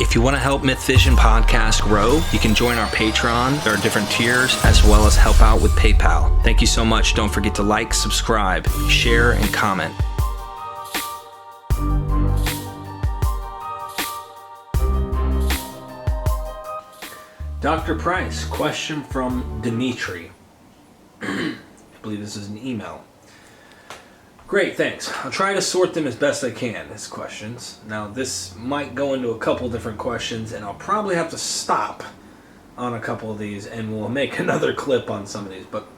If you want to help Myth Vision Podcast grow, you can join our Patreon. There are different tiers, as well as help out with PayPal. Thank you so much. Don't forget to like, subscribe, share, and comment. Dr. Price, question from Dimitri. I believe this is an email. Great, thanks. I'll try to sort them as best I can, his questions. Now, this might go into a couple different questions, and I'll probably have to stop on a couple of these, and we'll make another clip on some of these. But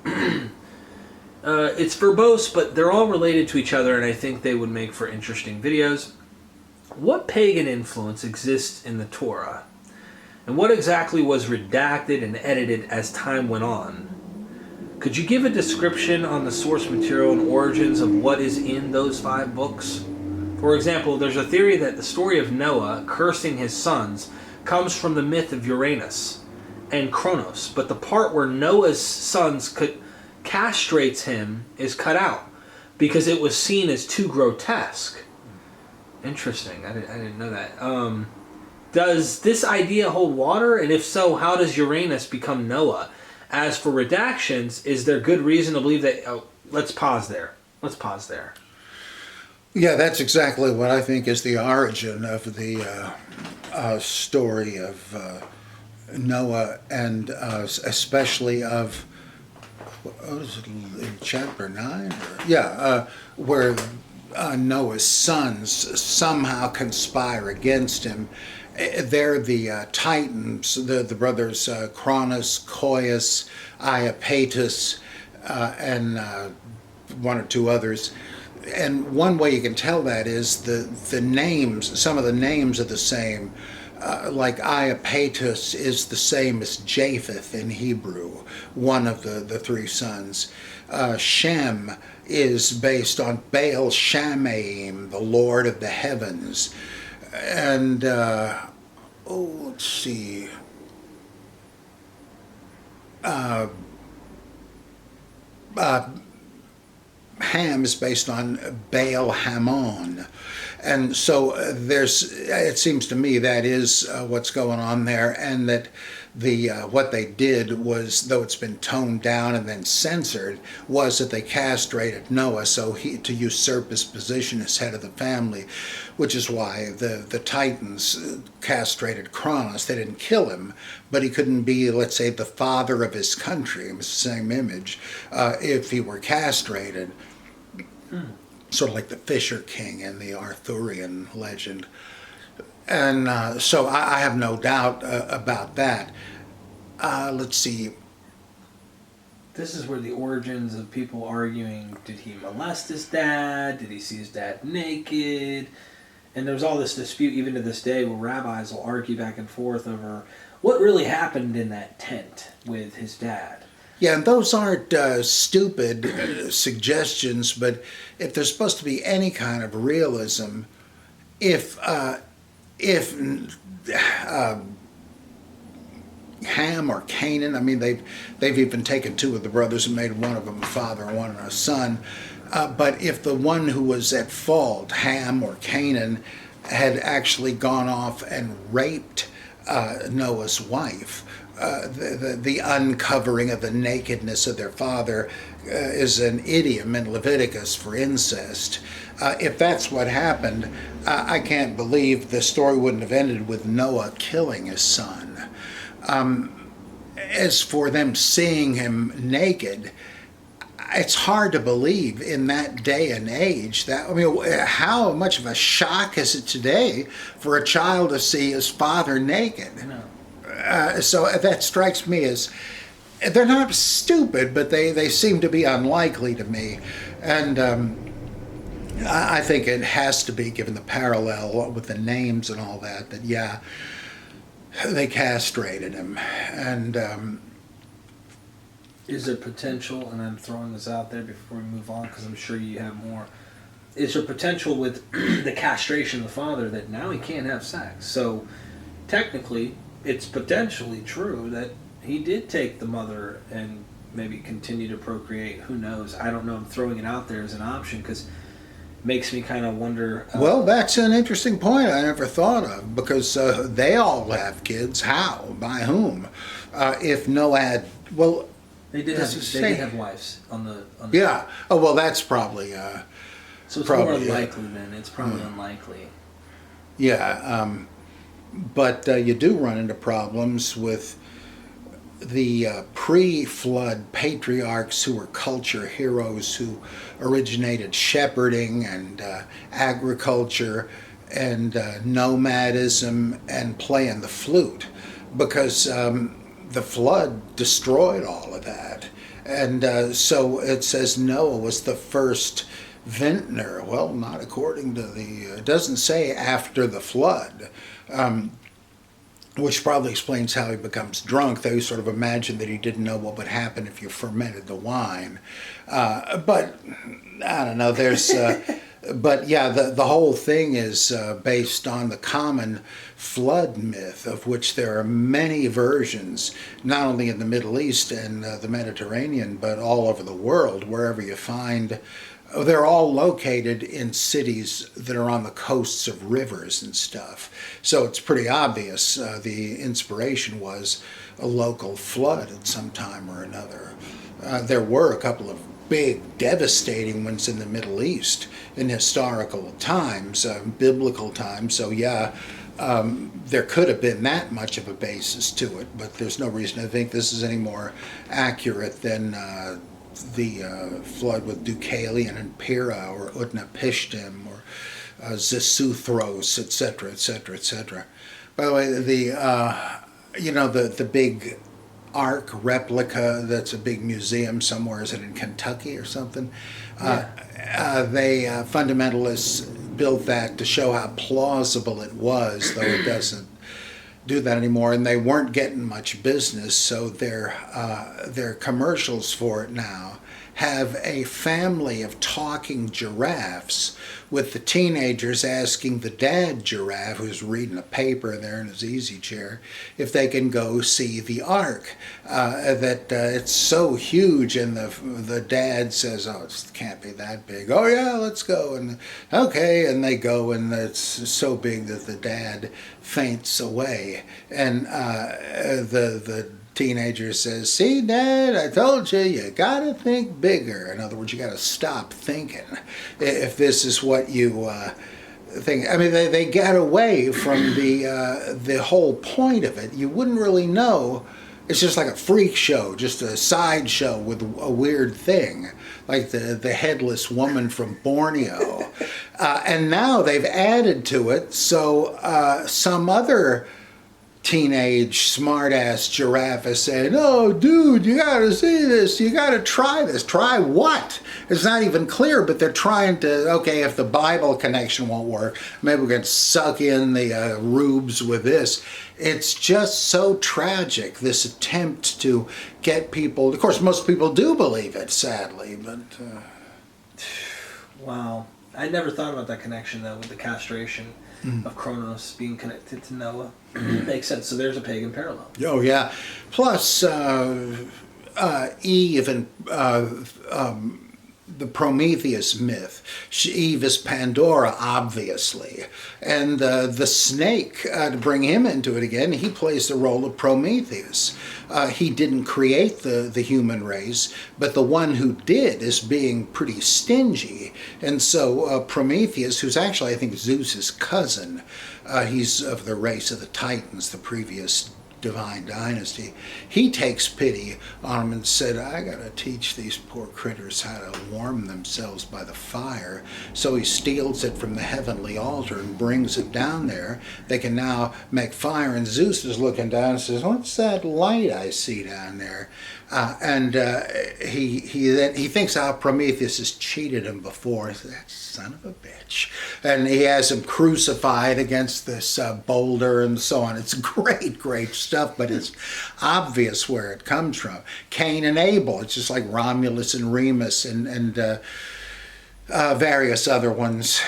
it's verbose, but they're all related to each other, and I think they would make for interesting videos. What pagan influence exists in the Torah? And what exactly was redacted and edited as time went on? Could you give a description on the source material and origins of what is in those 5 books? For example, there's a theory that the story of Noah cursing his sons comes from the myth of Uranus and Kronos, but the part where Noah's sons castrates him is cut out because it was seen as too grotesque. Interesting. I didn't know that. Does this idea hold water? And if so, how does Uranus become Noah? As for redactions, is there good reason to believe that... Oh, let's pause there. Yeah, that's exactly what I think is the origin of the story of Noah, and especially of, what was it, in chapter 9? Where Noah's sons somehow conspire against him. They're the Titans, the brothers Cronus, Coeus, Iapetus, and 1 or 2 others. And one way you can tell that is the names, some of the names are the same. Like Iapetus is the same as Japheth in Hebrew, one of the 3 sons. Shem is based on Baal Shamaim, the Lord of the heavens. And, let's see. Ham is based on Baal Hamon. And so it seems to me that is what's going on there, and that what they did was, though it's been toned down and then censored, was that they castrated Noah to usurp his position as head of the family, which is why the Titans castrated Kronos. They didn't kill him, but he couldn't be, let's say, the father of his country. It was the same image if he were castrated. Sort of like the Fisher King in the Arthurian legend. And so I have no doubt about that. Let's see. This is where the origins of people arguing, did he molest his dad? Did he see his dad naked? And there's all this dispute even to this day where rabbis will argue back and forth over what really happened in that tent with his dad. Yeah, and those aren't stupid suggestions, but if there's supposed to be any kind of realism, if Ham or Canaan, I mean, they've even taken 2 of the brothers and made one of them a father and one a son, but if the one who was at fault, Ham or Canaan, had actually gone off and raped Noah's wife, the uncovering of the nakedness of their father is an idiom in Leviticus for incest. If that's what happened, I can't believe the story wouldn't have ended with Noah killing his son. As for them seeing him naked, it's hard to believe in that day and age. How much of a shock is it today for a child to see his father naked? No. So that strikes me as, they're not stupid, but they seem to be unlikely to me. And I think it has to be, given the parallel with the names and all that yeah, they castrated him. And is there potential, and I'm throwing this out there before we move on because I'm sure you have more, is there potential with the castration of the father that now he can't have sex? So technically it's potentially true that he did take the mother and maybe continue to procreate. Who knows? I don't know. I'm throwing it out there as an option because makes me kind of wonder. Well, that's an interesting point I never thought of, because they all have kids. How? By whom? If Noah had, well, they did have wives on the. Yeah. Oh, well, that's probably. So it's more likely then. It's probably unlikely. Yeah, but you do run into problems with the pre-flood patriarchs who were culture heroes who originated shepherding and agriculture and nomadism and playing the flute, because the flood destroyed all of that. And so it says Noah was the first vintner. Well, not according to the, it doesn't say after the flood. Which probably explains how he becomes drunk. They sort of imagine that he didn't know what would happen if you fermented the wine. But I don't know, there's, but yeah, the whole thing is based on the common flood myth, of which there are many versions, not only in the Middle East and the Mediterranean, but all over the world, wherever you find. They're all located in cities that are on the coasts of rivers and stuff. So it's pretty obvious the inspiration was a local flood at some time or another. There were a couple of big, devastating ones in the Middle East in historical times, biblical times. So yeah, there could have been that much of a basis to it, but there's no reason to think this is any more accurate than the flood with Deucalion and Pyrrha, or Utnapishtim, or Xisuthros, etc., etc., etc. By the way, the big Ark replica that's a big museum somewhere, is it in Kentucky or something? They fundamentalists built that to show how plausible it was, though it doesn't do that anymore, and they weren't getting much business, so their commercials for it now have a family of talking giraffes, with the teenagers asking the dad giraffe, who's reading a paper there in his easy chair, if they can go see the Ark. That it's so huge, and the dad says, "Oh, it can't be that big." "Oh yeah, let's go." And okay, and they go, and it's so big that the dad faints away, and the teenager says, "See, Dad, I told you, you gotta think bigger." In other words, you gotta stop thinking if this is what you think. I mean, they get away from the whole point of it. You wouldn't really know. It's just like a freak show, just a sideshow with a weird thing, like the headless woman from Borneo. And now they've added to it, so some other teenage smart-ass giraffe is saying, "Oh, dude, you gotta see this, you gotta try this." Try what? It's not even clear, but they're trying to, okay, if the Bible connection won't work, maybe we can suck in the rubes with this. It's just so tragic, this attempt to get people, of course most people do believe it, sadly, but... Wow. I never thought about that connection, though, with the castration of Kronos being connected to Noah. Makes sense. So there's a pagan parallel. Oh, yeah. Plus, Eve and the Prometheus myth. Eve is Pandora, obviously. And the snake, to bring him into it again, he plays the role of Prometheus. He didn't create the human race, but the one who did is being pretty stingy. And so Prometheus, who's actually, I think, Zeus's cousin, he's of the race of the Titans, the previous divine dynasty, he takes pity on him and said, "I gotta teach these poor critters how to warm themselves by the fire." So he steals it from the heavenly altar and brings it down there. They can now make fire, and Zeus is looking down and says, "What's that light I see down there?" He thinks how Prometheus has cheated him before. He says, "That son of a bitch." And he has him crucified against this boulder and so on. It's great, great stuff, but it's obvious where it comes from. Cain and Abel, it's just like Romulus and Remus and various other ones.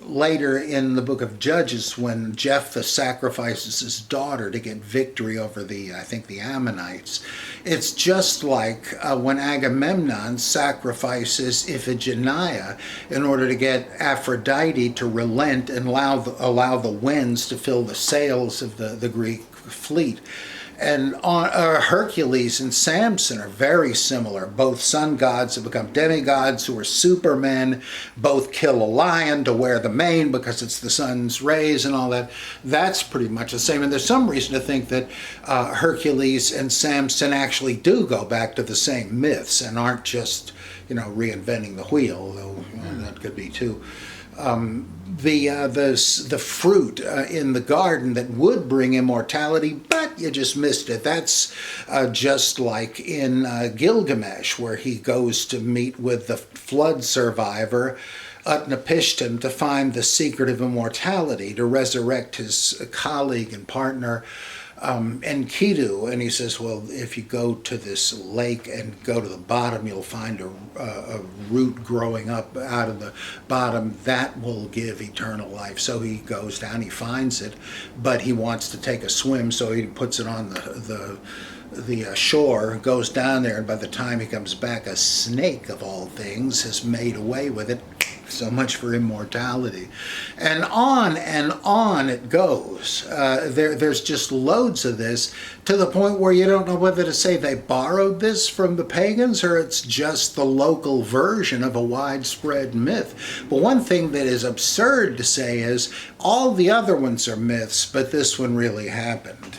later in the book of Judges, when Jephthah sacrifices his daughter to get victory over I think the Ammonites, it's just like when Agamemnon sacrifices Iphigenia in order to get Aphrodite to relent and allow the winds to fill the sails of the Greek fleet. And Hercules and Samson are very similar. Both sun gods have become demigods who are supermen. Both kill a lion to wear the mane because it's the sun's rays and all that. That's pretty much the same. And there's some reason to think that Hercules and Samson actually do go back to the same myths and aren't just, reinventing the wheel, though that could be too. The fruit in the garden that would bring immortality, but you just missed it. That's just like in Gilgamesh, where he goes to meet with the flood survivor Utnapishtim to find the secret of immortality, to resurrect his colleague and partner Enkidu. And he says, well, if you go to this lake and go to the bottom, you'll find a root growing up out of the bottom that will give eternal life. So he goes down, he finds it, but he wants to take a swim, so he puts it on the shore, goes down there, and by the time he comes back, a snake of all things has made away with it. So much for immortality. And on it goes. There's just loads of this, to the point where you don't know whether to say they borrowed this from the pagans or it's just the local version of a widespread myth. But one thing that is absurd to say is all the other ones are myths, but this one really happened.